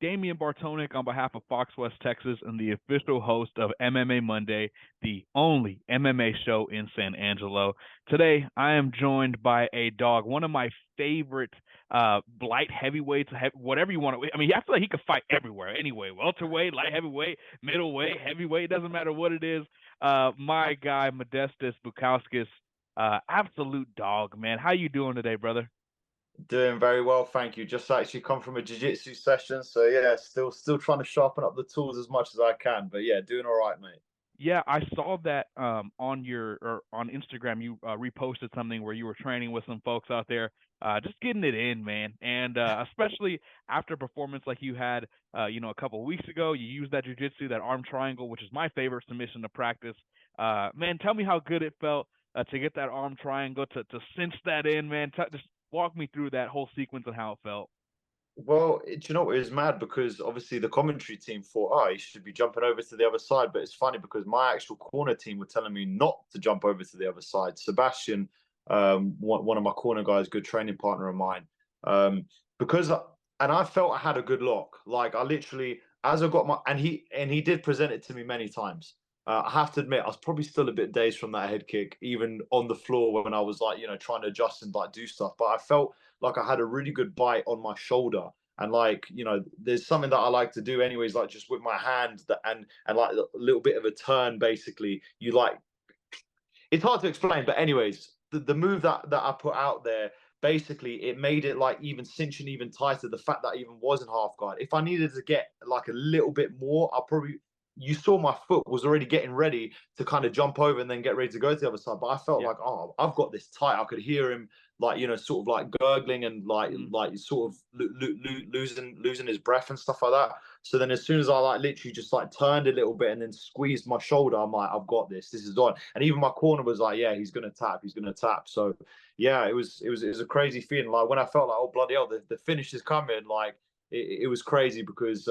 Damien Bartonek on behalf of Fox West Texas and the official host of MMA Monday, the only MMA show in San Angelo. Today, I am joined by a dog, one of my favorite light heavyweights, whatever you want to. I mean, I feel like he could fight everywhere, anyway. Welterweight, light heavyweight, middleweight, heavyweight, it doesn't matter what it is. My guy, Modestas Bukauskas, absolute dog, man. How you doing today, brother? Doing very well, thank you. Just actually come from a jiu-jitsu session, so yeah, still trying to sharpen up the tools as much as I can. But yeah, doing all right, mate. Yeah, I saw that on your or on Instagram. You reposted something where you were training with some folks out there, just getting it in, man. And especially after a performance like you had, a couple of weeks ago, you used that jujitsu, that arm triangle, which is my favorite submission to practice. Man, tell me how good it felt to get that arm triangle to cinch that in, man. Just walk me through that whole sequence and how it felt. Well, do you know what? It was mad because obviously the commentary team thought, oh, he should be jumping over to the other side. But it's funny because my actual corner team were telling me not to jump over to the other side. Sebastian, one of my corner guys, good training partner of mine, um, because and I felt I had a good lock. Like I literally, as I got my, and he did present it to me many times. I have to admit, I was probably still a bit dazed from that head kick, even on the floor when I was like, trying to adjust and like do stuff. But I felt like I had a really good bite on my shoulder. And like, there's something that I like to do anyways, like just with my hand that and like a little bit of a turn, basically. You like it's hard to explain, but anyways, the move that I put out there, basically it made it like even cinching even tighter. The fact that I even wasn't half guard. If I needed to get like a little bit more, I'll probably you saw my foot was already getting ready to kind of jump over and then get ready to go to the other side. But I felt Yeah. like, oh, I've got this tight. I could hear him like sort of like gurgling and like Mhm. sort of losing his breath and stuff like that. So then as soon as I like literally just like turned a little bit and then squeezed my shoulder, I'm like, I've got this. This is on. And even my corner was like, yeah, he's gonna tap. He's gonna tap. So yeah, it was a crazy feeling. Like when I felt like, oh bloody hell, the finish is coming. Like it was crazy because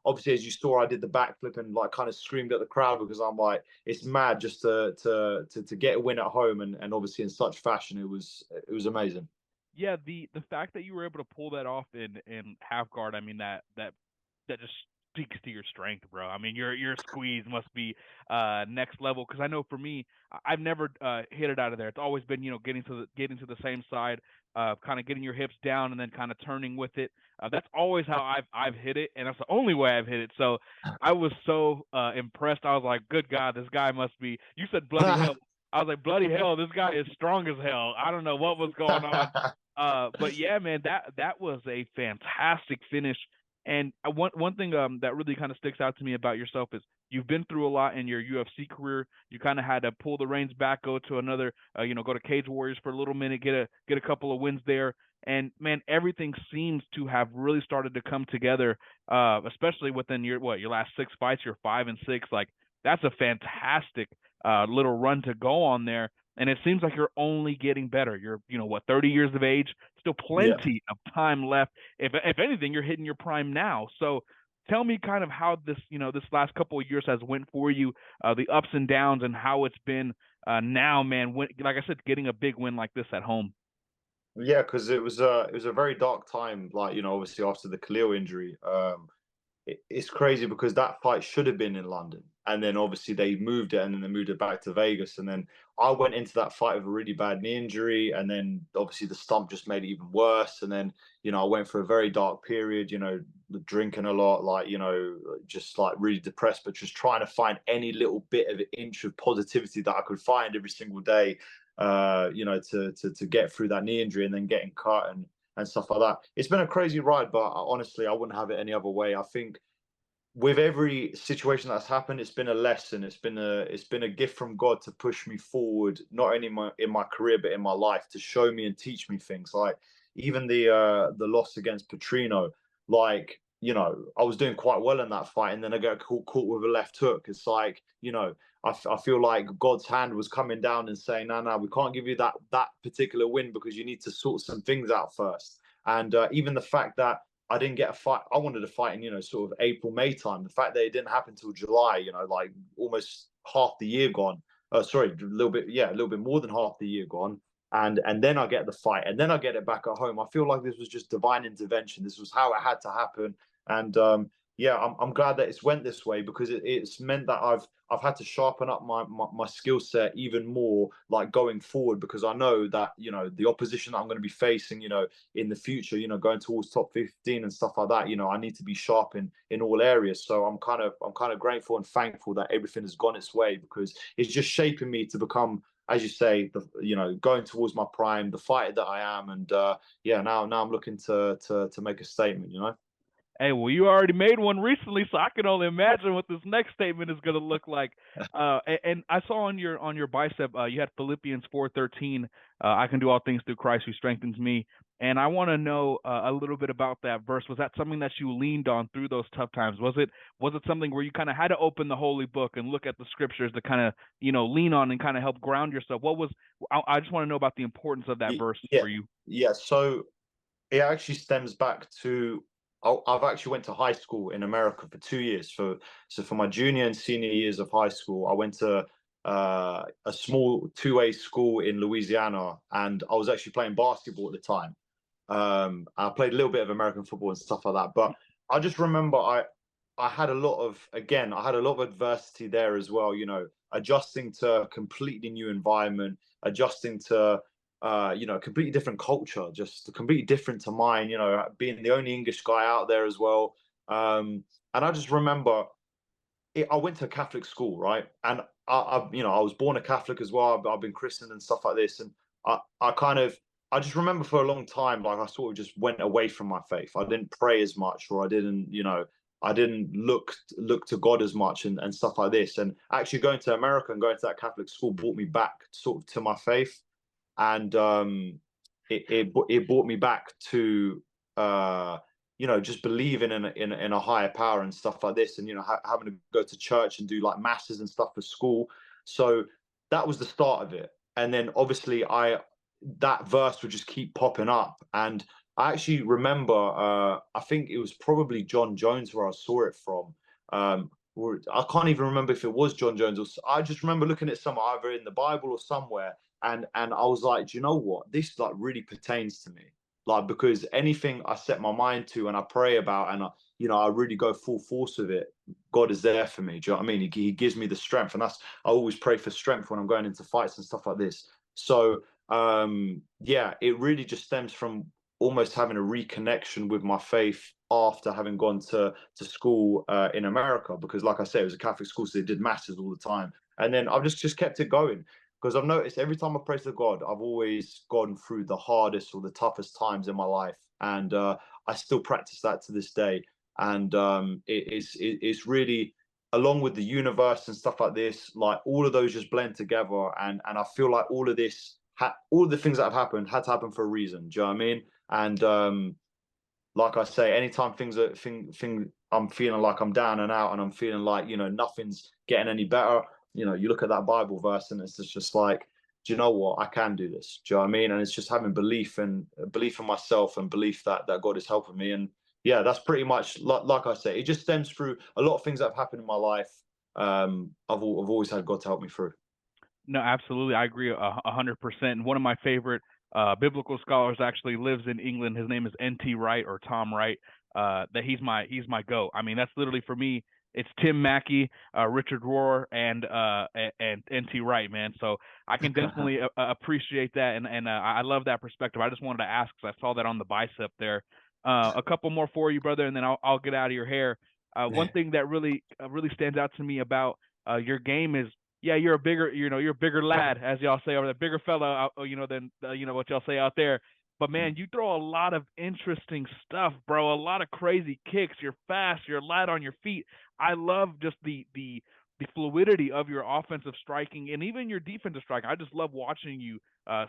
obviously as you saw, I did the backflip and like kind of screamed at the crowd because I'm like, it's mad just to get a win at home and obviously in such fashion. It was amazing. Yeah, the fact that you were able to pull that off in half guard, I mean that just speaks to your strength, bro. I mean your squeeze must be next level because I know for me, I've never hit it out of there. It's always been getting to the same side, kind of getting your hips down and then kind of turning with it. That's always how I've hit it, and that's the only way I've hit it. So I was so impressed. I was like, good God, this guy must be. You said bloody hell. I was like, bloody hell, this guy is strong as hell. I don't know what was going on. But yeah, man, that was a fantastic finish. And one thing that really kind of sticks out to me about yourself is you've been through a lot in your UFC career. You kind of had to pull the reins back, go to another, go to Cage Warriors for a little minute, get a couple of wins there. And man, everything seems to have really started to come together, especially within your last six fights. You're 5-6. Like that's a fantastic little run to go on there, and it seems like you're only getting better. You're, 30 years of age, still Yeah. plenty of time left. If anything, you're hitting your prime now. So tell me kind of how this last couple of years has went for you, the ups and downs, and how it's been now, man. Like I said, getting a big win like this at home. Yeah, because it was a very dark time, like obviously after the Khalil injury. It's crazy because that fight should have been in London, and then obviously they moved it, and then they moved it back to Vegas, and then I went into that fight with a really bad knee injury, and then obviously the stump just made it even worse, and then I went for a very dark period, drinking a lot, like just like really depressed, but just trying to find any little bit of an inch of positivity that I could find every single day, to get through that knee injury and then getting cut and stuff like that. It's been a crazy ride, but honestly, I wouldn't have it any other way. I think with every situation that's happened, it's been a lesson. It's been a gift from God to push me forward, not only in my career but in my life, to show me and teach me things. Like even the loss against Petrino, like I was doing quite well in that fight, and then I got caught with a left hook. It's like I feel like God's hand was coming down and saying, no, no, we can't give you that particular win because you need to sort some things out first. And even the fact that I didn't get a fight. I wanted to fight in, sort of April, May time. The fact that it didn't happen till July, like almost half the year gone. Sorry, a little bit, yeah, a little bit more than half the year gone. And then I get the fight, and then I get it back at home. I feel like this was just divine intervention. This was how it had to happen. And yeah, I'm glad that it's went this way, because it's meant that I've had to sharpen up my skill set even more, like going forward, because I know that, the opposition that I'm going to be facing, in the future, going towards top 15 and stuff like that, I need to be sharp in all areas. So I'm kind of grateful and thankful that everything has gone its way, because it's just shaping me to become, as you say, going towards my prime, the fighter that I am. And yeah, now I'm looking to make a statement. Hey, well, you already made one recently, so I can only imagine what this next statement is going to look like. And I saw on your bicep, you had Philippians 4:13. I can do all things through Christ who strengthens me. And I want to know a little bit about that verse. Was that something that you leaned on through those tough times? Was it something where you kind of had to open the holy book and look at the scriptures to kind of lean on and kind of help ground yourself? I just want to know about the importance of that verse Yeah, for you. yeah. So it actually stems back to, I've actually went to high school in America for 2 years. So for my junior and senior years of high school, I went to a small two-way school in Louisiana, and I was actually playing basketball at the time. I played a little bit of American football and stuff like that, but I just remember I had I had a lot of adversity there as well. Adjusting to a completely new environment, adjusting to completely different culture, just completely different to mine. Being the only English guy out there as well. And I just remember I went to a Catholic school, right? And I was born a Catholic as well. I've been christened and stuff like this, and I just remember for a long time, like I sort of just went away from my faith. I didn't pray as much, or I didn't look to God as much, and stuff like this. And actually going to America and going to that Catholic school brought me back sort of to my faith. And it brought me back to just believing in a higher power and stuff like this, and having to go to church and do like masses and stuff for school. So that was the start of it. And then obviously that verse would just keep popping up. And I actually remember, I think it was probably John Jones where I saw it from. Or I can't even remember if it was John Jones, or I just remember looking at some either in the Bible or somewhere, and I was like, do you know what? This like really pertains to me. Like, because anything I set my mind to and I pray about, and I really go full force with it, God is there for me. Do you know what I mean? He gives me the strength, and I always pray for strength when I'm going into fights and stuff like this. So yeah, it really just stems from almost having a reconnection with my faith after having gone to school in America, because like I said, it was a Catholic school, so they did masses all the time. And then I've just kept it going, because I've noticed every time I pray to God, I've always gone through the hardest or the toughest times in my life, and I still practice that to this day. And it's really, along with the universe and stuff like this, like all of those just blend together, and I feel like all of this, all the things that have happened had to happen for a reason. Do you know what I mean? And like I say, anytime I'm feeling like I'm down and out, and I'm feeling like nothing's getting any better, you look at that Bible verse, and it's just like, do you know what? I can do this. Do you know what I mean? And it's just having belief in myself, and belief that God is helping me. And yeah, that's pretty much like I say, it just stems through a lot of things that have happened in my life. I've always had God to help me through. No, absolutely. I agree 100%. One of my favorite biblical scholars actually lives in England. His name is N.T. Wright, or Tom Wright. That he's my goat. I mean, that's literally for me. It's Tim Mackey, Richard Rohr, and N.T. Wright, man. So I can definitely appreciate that, and I love that perspective. I just wanted to ask, because I saw that on the bicep there. A couple more for you, brother, and then I'll get out of your hair. One thing that really stands out to me about your game is, yeah, you're a bigger lad, as y'all say, or a bigger fella, than what y'all say out there. But man, you throw a lot of interesting stuff, bro. A lot of crazy kicks. You're fast. You're light on your feet. I love just the fluidity of your offensive striking and even your defensive striking. I just love watching you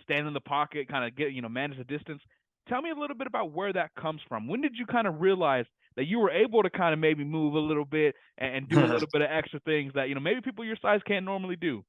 stand in the pocket, kind of manage the distance. Tell me a little bit about where that comes from. When did you kind of realize that you were able to kind of maybe move a little bit and do a little bit of extra things that maybe people your size can't normally do?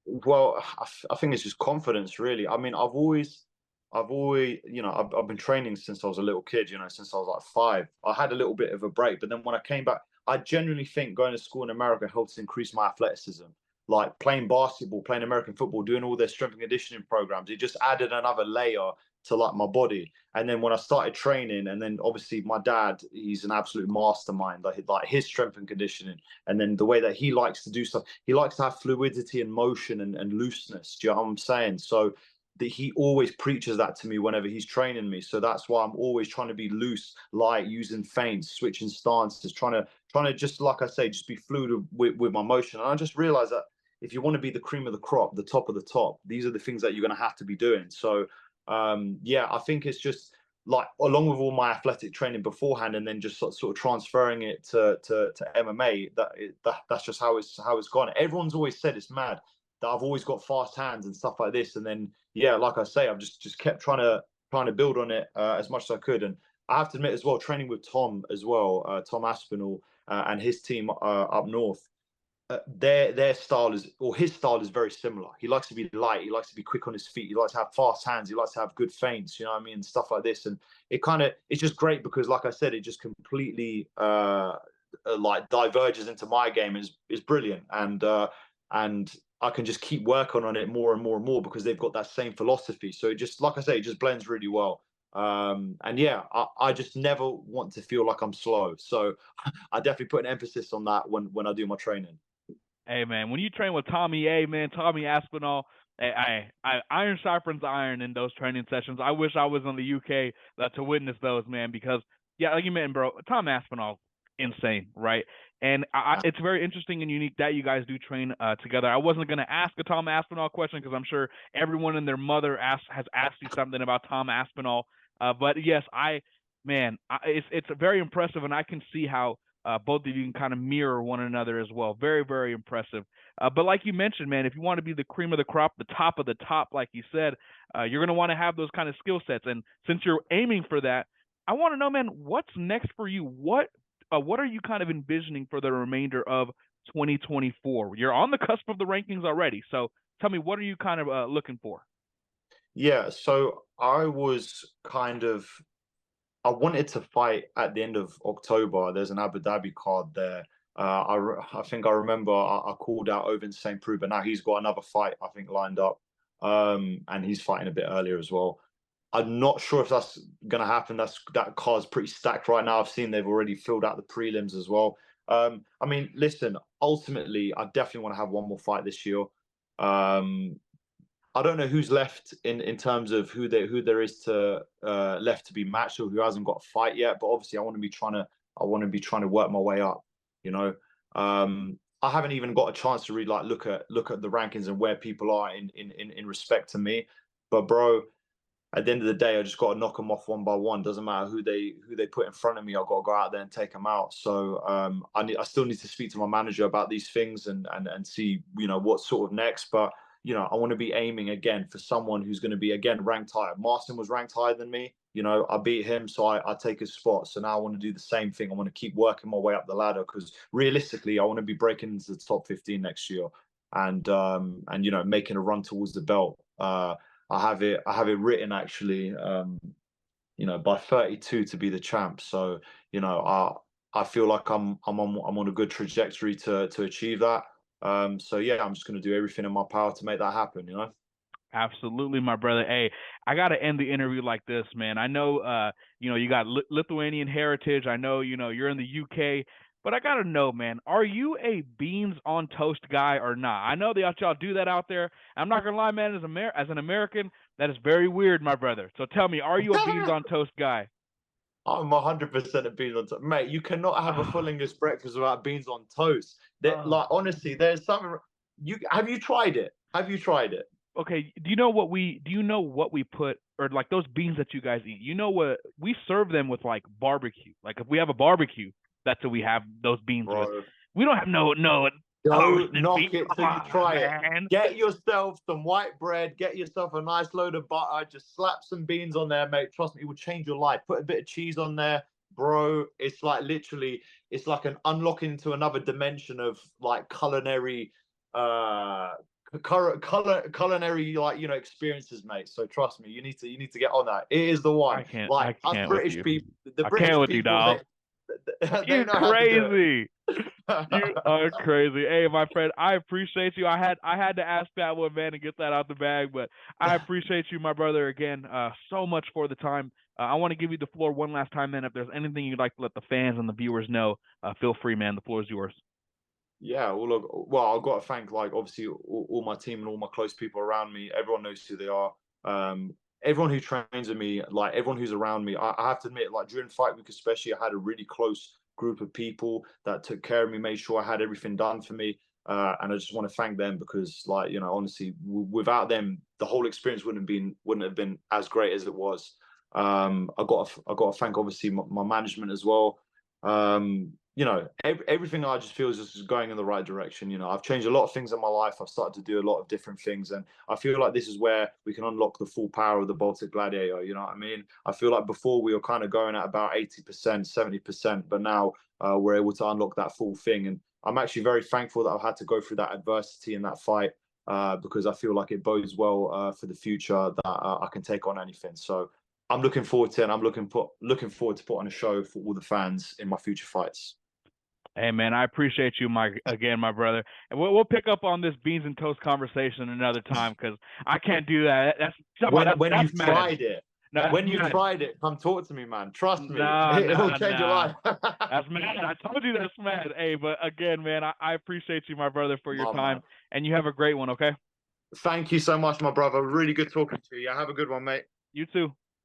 Well, I think it's just confidence, really. I mean, I've always, I've been training since I was a little kid. Since I was like 5. I had a little bit of a break, but then when I came back, I genuinely think going to school in America helps increase my athleticism. Like playing basketball, playing American football, doing all their strength and conditioning programs, it just added another layer like my body. And then when I started training, and then obviously my dad, he's an absolute mastermind, like his strength and conditioning, and then the way that he likes to do stuff, he likes to have fluidity and motion and looseness. Do you know what I'm saying? So that he always preaches that to me whenever he's training me. So that's why I'm always trying to be loose, light, using feints, switching stances, trying to just, like I say, just be fluid with my motion. And I just realized that if you want to be the cream of the crop, the top of the top, these are the things that you're going to have to be doing. So yeah, I think it's just like, along with all my athletic training beforehand, and then just sort of transferring it to MMA, that's just how it's gone. Everyone's always said it's mad that I've always got fast hands and stuff like this, and then yeah, like I say, I've just kept trying to build on it as much as I could. And I have to admit as well, training with Tom as well, Tom Aspinall, and his team up north, their style is, or his style is very similar. He likes to be light. He likes to be quick on his feet. He likes to have fast hands. He likes to have good feints. You know what I mean? Stuff like this, and it's just great because, like I said, it just completely like diverges into my game. Is brilliant, and I can just keep working on it more and more and more because they've got that same philosophy. So it just, like I say, it just blends really well. And yeah, I just never want to feel like I'm slow. So I definitely put an emphasis on that when I do my training. Hey man, when you train with Tommy A, man, Tommy Aspinall, iron sharpens iron in those training sessions. I wish I was in the UK to witness those, man, because yeah, like you mentioned, bro, Tom Aspinall, insane, right? And it's very interesting and unique that you guys do train together. I wasn't gonna ask a Tom Aspinall question because I'm sure everyone and their mother has asked you something about Tom Aspinall. But yes, it's very impressive, and I can see how both of you can kind of mirror one another as well. Very, very impressive. But like you mentioned, man, if you want to be the cream of the crop, the top of the top, like you said, you're going to want to have those kind of skill sets. And since you're aiming for that, I want to know, man, what's next for you? What are you kind of envisioning for the remainder of 2024? You're on the cusp of the rankings already. So tell me, what are you kind of looking for? Yeah, so I wanted to fight at the end of October. There's an Abu Dhabi card there. I think I remember I called out Ovin St. Preux, but now he's got another fight, I think, lined up. And he's fighting a bit earlier as well. I'm not sure if that's going to happen. That card's pretty stacked right now. I've seen they've already filled out the prelims as well. I mean, listen, ultimately, I definitely want to have one more fight this year. I don't know who's left in terms of who there is to left to be matched, or who hasn't got a fight yet. But obviously, I want to be trying to work my way up. You know, I haven't even got a chance to really like look at the rankings and where people are in respect to me. But bro, at the end of the day, I just got to knock them off one by one. Doesn't matter who they put in front of me. I've got to go out there and take them out. So I still need to speak to my manager about these things and see, you know, what's sort of next. But you know, I want to be aiming again for someone who's going to be again ranked higher. Marston was ranked higher than me. You know, I beat him, so I take his spot. So now I want to do the same thing. I want to keep working my way up the ladder because realistically, I want to be breaking into the top 15 next year, and you know, making a run towards the belt. I have it written actually, you know, by 32 to be the champ. So you know, I feel like I'm on a good trajectory to achieve that. So yeah, I'm just going to do everything in my power to make that happen, you know? Absolutely, my brother. Hey, I got to end the interview like this, man. I know, you know, you got Lithuanian heritage. I know, you know, you're in the UK, but I got to know, man, are you a beans on toast guy or not? I know that y'all do that out there. I'm not gonna lie, man. As an American, that is very weird, my brother. So tell me, are you a beans on toast guy? I'm 100% a beans on toast. Mate, you cannot have a full English breakfast without beans on toast. Like, honestly, there's something. Have you tried it? Have you tried it? Okay, do you know what we put, or like those beans that you guys eat? You know what we serve them with, like barbecue. Like if we have a barbecue, that's what we have those beans with. Bro, We don't have no don't toasted knock beans. it till you try it. Get yourself some white bread, get yourself a nice load of butter, just slap some beans on there, mate. Trust me, it will change your life. Put a bit of cheese on there, bro. It's like literally, it's like an unlocking to another dimension of like culinary culinary, like, you know, experiences, mate. So trust me, you need to get on that. It is the one. I Like us can't with British you. people, the I can't British with you, people, dog. they You know how to do it. crazy. You are crazy. Hey, my friend, I appreciate you. I had to ask that one, man, and get that out the bag, but I appreciate you, my brother, again, so much for the time. I want to give you the floor one last time, man. If there's anything you'd like to let the fans and the viewers know, feel free, man. The floor is yours. Yeah, well, look, well, I've got to thank like obviously all my team and all my close people around me. Everyone knows who they are. Everyone who trains with me, like everyone who's around me. I have to admit, like during fight week especially, I had a really close group of people that took care of me, made sure I had everything done for me. And I just want to thank them because, like, you know, honestly, without them, the whole experience wouldn't have been as great as it was. I got to thank obviously my management as well. You know, everything I just feel is just going in the right direction. You know, I've changed a lot of things in my life. I've started to do a lot of different things, and I feel like this is where we can unlock the full power of the Baltic Gladiator. You know what I mean? I feel like before we were kind of going at about 80%, 70%, but now we're able to unlock that full thing. And I'm actually very thankful that I've had to go through that adversity in that fight because I feel like it bodes well for the future that I can take on anything. So I'm looking forward to it. And I'm looking forward to put on a show for all the fans in my future fights. Hey, man, I appreciate you, my brother. And we'll pick up on this beans and toast conversation another time because I can't do that. When That's you've mad. tried it, No, that's when you've mad. tried it, come talk to me, man. Trust me, Nah, it will nah, change your nah. life. That's mad. I told you that's mad. Hey, but again, man, I appreciate you, my brother, for your Oh time, man, and you have a great one. Okay. thank you so much, my brother. Really good talking to you. Have a good one, mate. You too.